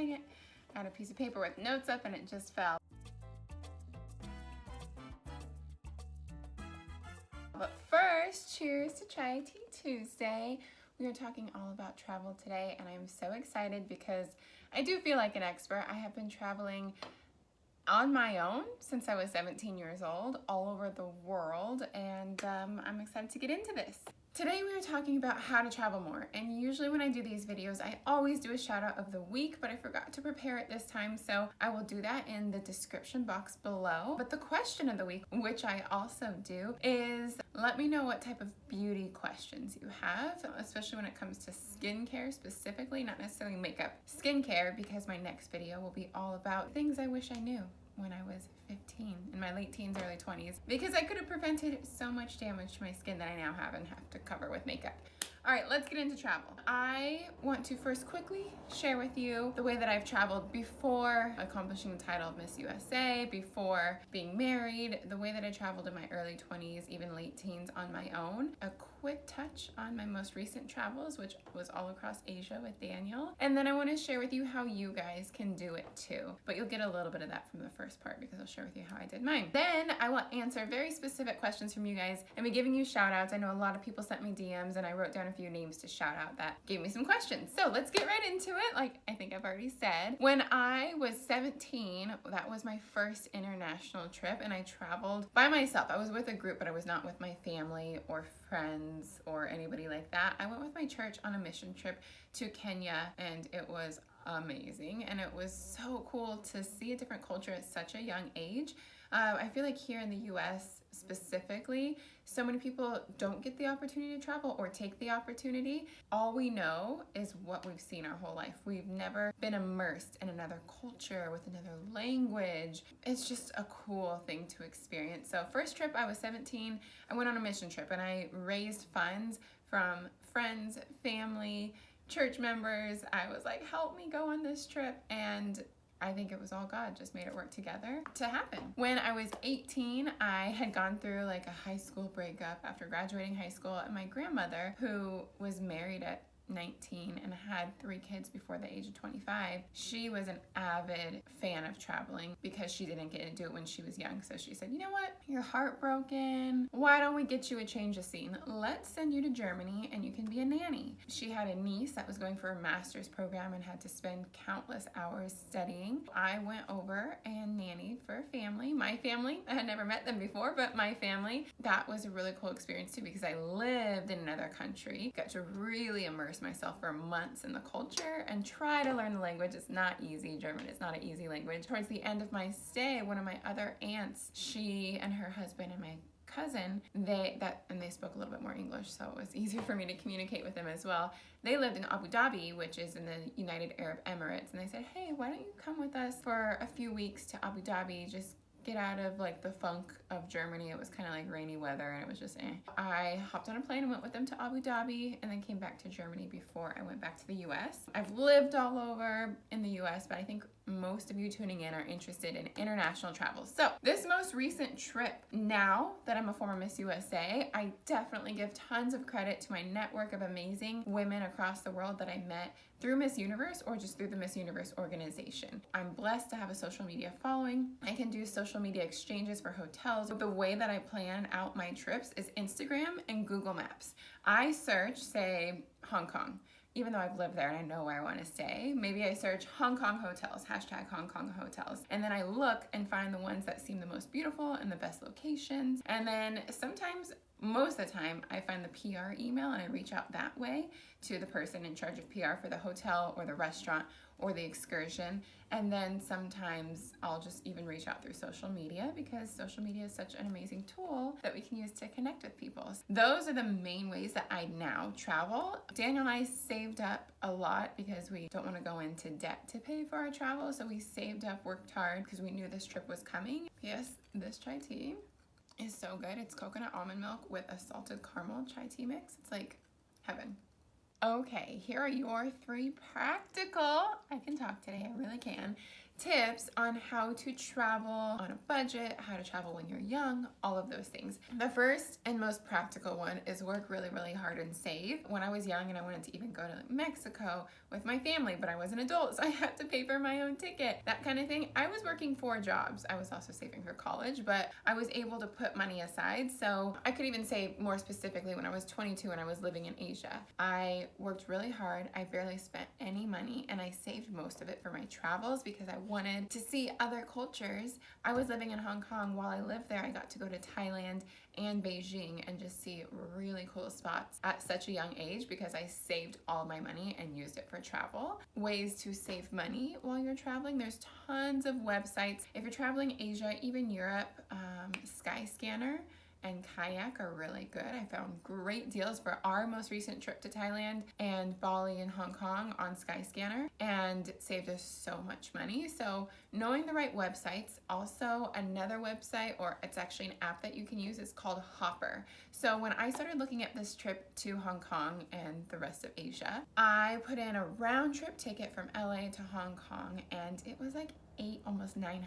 dang it. I had a piece of paper with notes up and it just fell. But first, cheers to Chai Tea Tuesday. We are talking all about travel today, and I'm so excited because I do feel like an expert. I have been traveling on my own since I was 17 years old, all over the world, and I'm excited to get into this. Today we are talking about how to travel more, and usually when I do these videos I always do a shout out of the week, but I forgot to prepare it this time, so I will do that in the description box below. But the question of the week, which I also do, is let me know what type of beauty questions you have, especially when it comes to skincare specifically, not necessarily makeup, skincare, because my next video will be all about things I wish I knew when I was 15, in my late teens, early 20s, because I could have prevented so much damage to my skin that I now have and have to cover with makeup. All right, let's get into travel. I want to first quickly share with you the way that I've traveled before accomplishing the title of Miss USA, before being married, the way that I traveled in my early 20s, even late teens on my own. A quick touch on my most recent travels, which was all across Asia with Daniel. And then I want to share with you how you guys can do it too. But you'll get a little bit of that from the first part because I'll share with you how I did mine. Then I will answer very specific questions from you guys and be giving you shout outs. I know a lot of people sent me DMs and I wrote down a few names to shout out that gave me some questions. So let's get right into it. Like I think I've already said, when I was 17, that was my first international trip, and I traveled by myself. I was with a group, but I was not with my family or friends or anybody like that. I went with my church on a mission trip to Kenya, and it was amazing, and it was so cool to see a different culture at such a young age. I feel like here in the US specifically, so many people don't get the opportunity to travel or take the opportunity. All we know is what we've seen our whole life. We've never been immersed in another culture with another language. It's just a cool thing to experience. So first trip, I was 17, I went on a mission trip and I raised funds from friends, family, church members. I was like, help me go on this trip, and I think it was all God, just made it work together to happen. When I was 18, I had gone through like a high school breakup after graduating high school, and my grandmother, who was married at 19 and had 3 kids before the age of 25, she was an avid fan of traveling because she didn't get to do it when she was young. So she said, you know what, you're heartbroken, why don't we get you a change of scene? Let's send you to Germany and you can be a nanny. She had a niece that was going for a master's program and had to spend countless hours studying. I went over and nannied for a family, my family. I had never met them before, but my family. That was a really cool experience too, because I lived in another country, got to really immerse myself for months in the culture and try to learn the language. It's not easy. German is not an easy language. Towards the end of my stay, one of my other aunts, she and her husband and my cousin, they spoke a little bit more English, so it was easier for me to communicate with them as well. They lived in Abu Dhabi, which is in the United Arab Emirates, and they said, hey, why don't you come with us for a few weeks to Abu Dhabi, just get out of like the funk of Germany. It was kind of like rainy weather and it was just I hopped on a plane and went with them to Abu Dhabi and then came back to Germany before I went back to the US. I've lived all over in the US, but I think most of you tuning in are interested in international travel. So this most recent trip, now that I'm a former Miss USA, I definitely give tons of credit to my network of amazing women across the world that I met through Miss Universe or just through the Miss Universe organization. I'm blessed to have a social media following. I can do social media exchanges for hotels. The way that I plan out my trips is Instagram and Google Maps. I search, say, Hong Kong. Even though I've lived there and I know where I want to stay, maybe I search Hong Kong hotels, hashtag Hong Kong hotels. And then I look and find the ones that seem the most beautiful and the best locations. And then sometimes, most of the time, I find the PR email and I reach out that way to the person in charge of PR for the hotel or the restaurant or the excursion. And then sometimes I'll just even reach out through social media because social media is such an amazing tool that we can use to connect with people. Those are the main ways that I now travel. Daniel and I saved up a lot because we don't want to go into debt to pay for our travel. So we saved up, worked hard because we knew this trip was coming. Yes, this chai tea is so good. It's coconut almond milk with a salted caramel chai tea mix. It's like heaven. Okay, here are your 3 practical, I can talk today, I really can, tips on how to travel on a budget, how to travel when you're young, all of those things. The first and most practical one is work really, really hard and save. When I was young and I wanted to even go to Mexico with my family, but I was an adult, so I had to pay for my own ticket, that kind of thing, I was working 4 jobs. I was also saving for college, but I was able to put money aside. So I could even say more specifically when I was 22 and I was living in Asia, I worked really hard. I barely spent any money and I saved most of it for my travels because I wanted to see other cultures. I was living in Hong Kong. While I lived there, I got to go to Thailand and Beijing and just see really cool spots at such a young age because I saved all my money and used it for travel. Ways to save money while you're traveling. There's tons of websites. If you're traveling Asia, even Europe, Skyscanner and Kayak are really good. I found great deals for our most recent trip to Thailand and Bali and Hong Kong on Skyscanner and saved us so much money. So knowing the right websites. Also another website, or it's actually an app that you can use, is called Hopper. So when I started looking at this trip to Hong Kong and the rest of Asia, I put in a round trip ticket from LA to Hong Kong and it was like almost $900,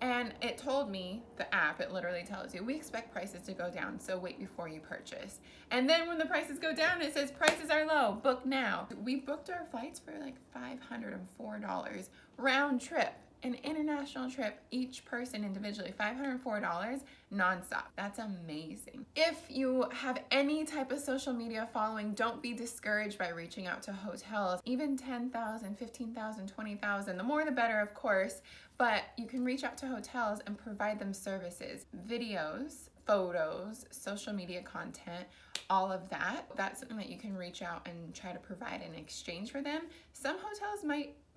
and it told me, the app, it literally tells you, we expect prices to go down, so wait before you purchase. And then when the prices go down, it says prices are low, book now. We booked our flights for like $504 round trip, an international trip, each person individually, $504 nonstop. That's amazing. If you have any type of social media following, don't be discouraged by reaching out to hotels. Even 10,000, 15,000, 20,000, the more the better, of course, but you can reach out to hotels and provide them services, videos, photos, social media content, all of that. That's something that you can reach out and try to provide in exchange for them. Some hotels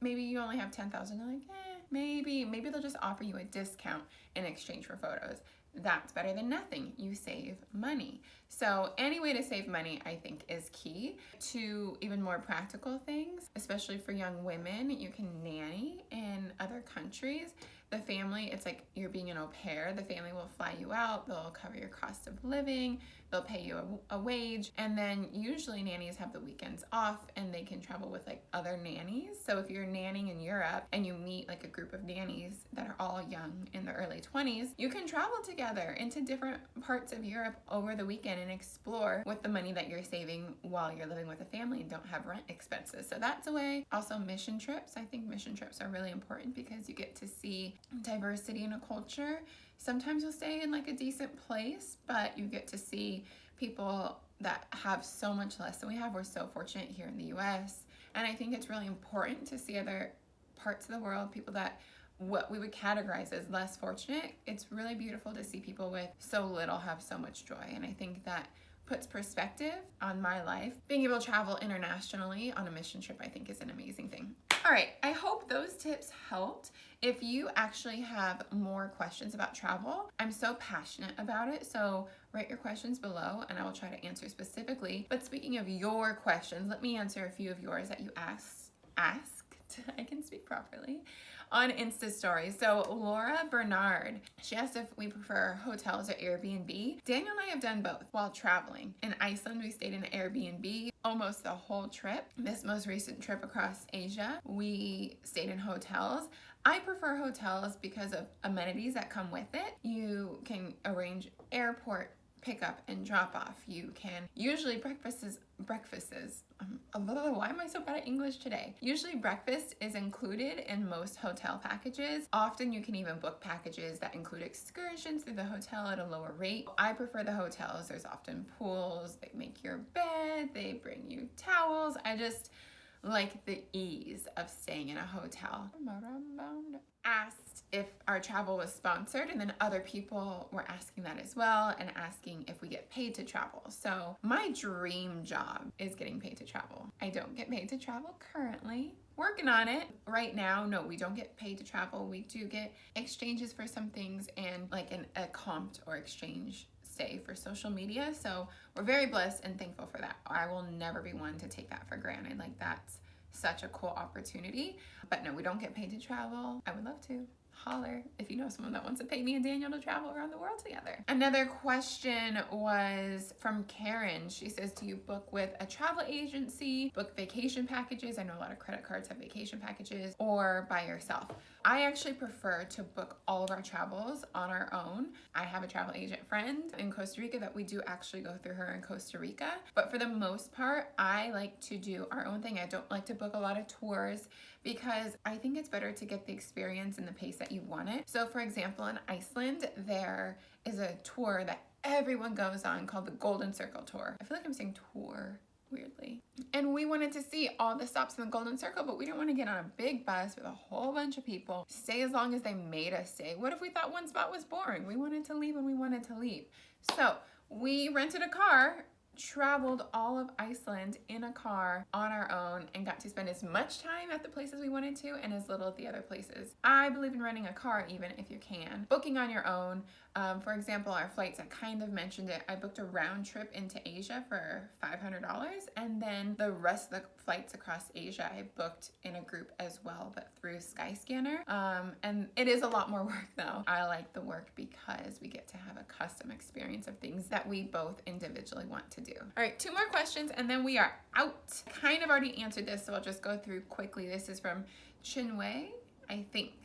maybe you only have 10,000, you're like, maybe they'll just offer you a discount in exchange for photos. That's better than nothing. You save money. So any way to save money, I think, is key. To even more practical things, especially for young women, you can nanny in other countries. The family, it's like you're being an au pair. The family will fly you out. They'll cover your cost of living. They'll pay you a wage. And then usually nannies have the weekends off and they can travel with like other nannies. So if you're nannying in Europe and you meet like a group of nannies that are all young in their early 20s, you can travel together into different parts of Europe over the weekend and explore with the money that you're saving while you're living with a family and don't have rent expenses. So that's a way. Also mission trips. I think mission trips are really important because you get to see diversity in a culture. Sometimes you'll stay in like a decent place, but you get to see people that have so much less than we have. We're so fortunate here in the US. And I think it's really important to see other parts of the world, people that what we would categorize as less fortunate. It's really beautiful to see people with so little have so much joy. And I think that puts perspective on my life. Being able to travel internationally on a mission trip, I think, is an amazing thing. All right, I hope those tips helped. If you actually have more questions about travel, I'm so passionate about it, so write your questions below and I will try to answer specifically. But speaking of your questions, let me answer a few of yours that you asked. I can speak properly. On Insta stories. So Laura Bernard, she asked if we prefer hotels or Airbnb. Daniel and I have done both while traveling. In Iceland, we stayed in an Airbnb almost the whole trip. This most recent trip across Asia, we stayed in hotels. I prefer hotels because of amenities that come with it. You can arrange airport pickup and drop off. You can usually breakfasts. Why am I so bad at English today? Usually breakfast is included in most hotel packages. Often you can even book packages that include excursions through the hotel at a lower rate. I prefer the hotels. There's often pools. They make your bed. They bring you towels. I just like the ease of staying in a hotel. Asked if our travel was sponsored, and then other people were asking that as well and asking if we get paid to travel. So my dream job is getting paid to travel. I don't get paid to travel currently. Working on it. Right now, no, we don't get paid to travel. We do get exchanges for some things and like a comped or exchange stay for social media. So we're very blessed and thankful for that. I will never be one to take that for granted. Like, that's such a cool opportunity. But no, we don't get paid to travel. I would love to. holler if you know someone that wants to pay me and Daniel to travel around the world together. Another question was from Karen. She says, do you book with a travel agency, book vacation packages? I know a lot of credit cards have vacation packages, or by yourself. I actually prefer to book all of our travels on our own. I have a travel agent friend in Costa Rica that we do actually go through her in Costa Rica. But for the most part, I like to do our own thing. I don't like to book a lot of tours because I think it's better to get the experience in the pace that you want it. So for example, in Iceland, there is a tour that everyone goes on called the Golden Circle Tour. I feel like I'm saying tour weirdly. And we wanted to see all the stops in the Golden Circle, but we didn't want to get on a big bus with a whole bunch of people, stay as long as they made us stay. What if we thought one spot was boring? We wanted to leave when we wanted to leave. So we rented a car, traveled all of Iceland in a car on our own, and got to spend as much time at the places we wanted to and as little at the other places. I believe in renting a car even if you can. Booking on your own. For example, our flights, I kind of mentioned it. I booked a round trip into Asia for $500, and then the rest of the flights across Asia I booked in a group as well, but through Skyscanner. And it is a lot more work though. I like the work because we get to have a custom experience of things that we both individually want to do. All right, 2 more questions and then we are out. Kind of already answered this, so I'll just go through quickly. This is from Chinwe, I think. Chinwe.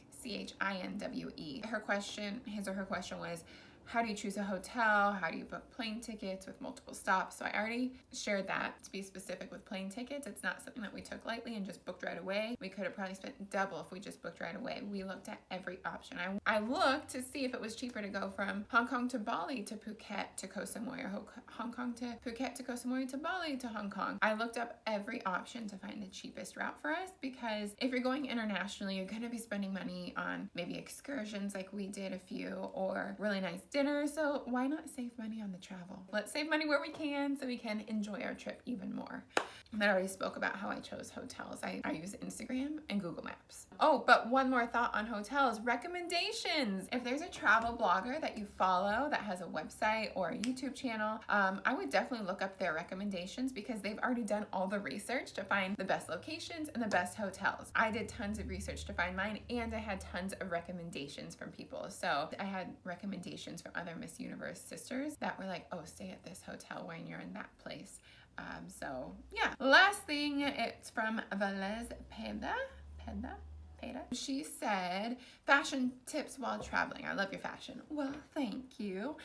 His or her question was, how do you choose a hotel? How do you book plane tickets with multiple stops? So I already shared that. To be specific with plane tickets, it's not something that we took lightly and just booked right away. We could have probably spent double if we just booked right away. We looked at every option. I looked to see if it was cheaper to go from Hong Kong to Bali to Phuket to Koh Samui, or Hong Kong to Phuket to Koh Samui to Bali to Hong Kong. I looked up every option to find the cheapest route for us, because if you're going internationally, you're going to be spending money on maybe excursions like we did a few, or really nice dinner. So why not save money on the travel? Let's save money where we can so we can enjoy our trip even more. And I already spoke about how I chose hotels. I use Instagram and Google Maps. Oh, but one more thought on hotels, recommendations. If there's a travel blogger that you follow that has a website or a YouTube channel, I would definitely look up their recommendations, because they've already done all the research to find the best locations and the best hotels. I did tons of research to find mine, and I had tons of recommendations from people. So I had recommendations from other Miss Universe sisters that were like, oh, stay at this hotel when you're in that place. So yeah. Last thing, it's from Velez Peda. She said, fashion tips while traveling. I love your fashion. Well, thank you.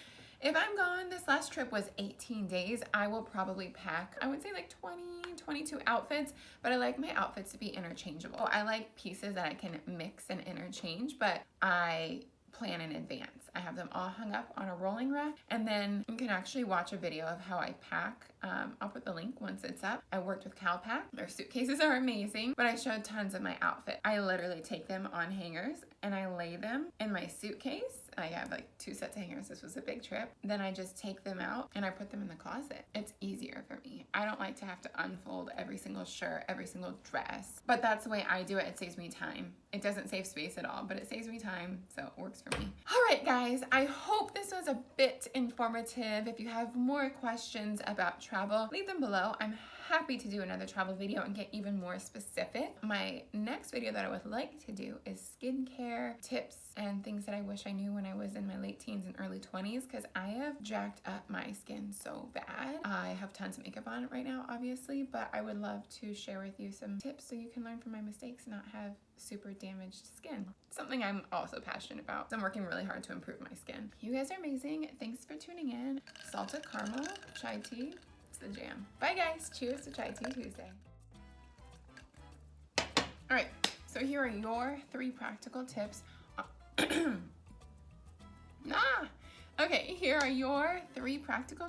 If I'm gone, this last trip was 18 days, I will probably pack, I would say like 20, 22 outfits, but I like my outfits to be interchangeable. I like pieces that I can mix and interchange, but I plan in advance. I have them all hung up on a rolling rack, and then you can actually watch a video of how I pack. I'll put the link once it's up. I worked with CalPack. Their suitcases are amazing, but I showed tons of my outfit. I literally take them on hangers and I lay them in my suitcase. I have like 2 sets of hangers. This was a big trip. Then I just take them out and I put them in the closet. It's easier for me. I don't like to have to unfold every single shirt, every single dress, but that's the way I do it. It saves me time. It doesn't save space at all, but it saves me time, so it works for me. All right, guys, I hope this was a bit informative. If you have more questions about travel, leave them below. I'm happy to do another travel video and get even more specific. My next video that I would like to do is skincare tips and things that I wish I knew when I was in my late teens and early 20s, because I have jacked up my skin so bad. I have tons of makeup on it right now, obviously, but I would love to share with you some tips so you can learn from my mistakes and not have super damaged skin. Something I'm also passionate about. I'm working really hard to improve my skin. You guys are amazing. Thanks for tuning in. Salted caramel chai tea. It's the jam. Bye guys. Cheers to Chai Tea Tuesday. All right, so here are your 3 practical tips. Okay, here are your 3 practical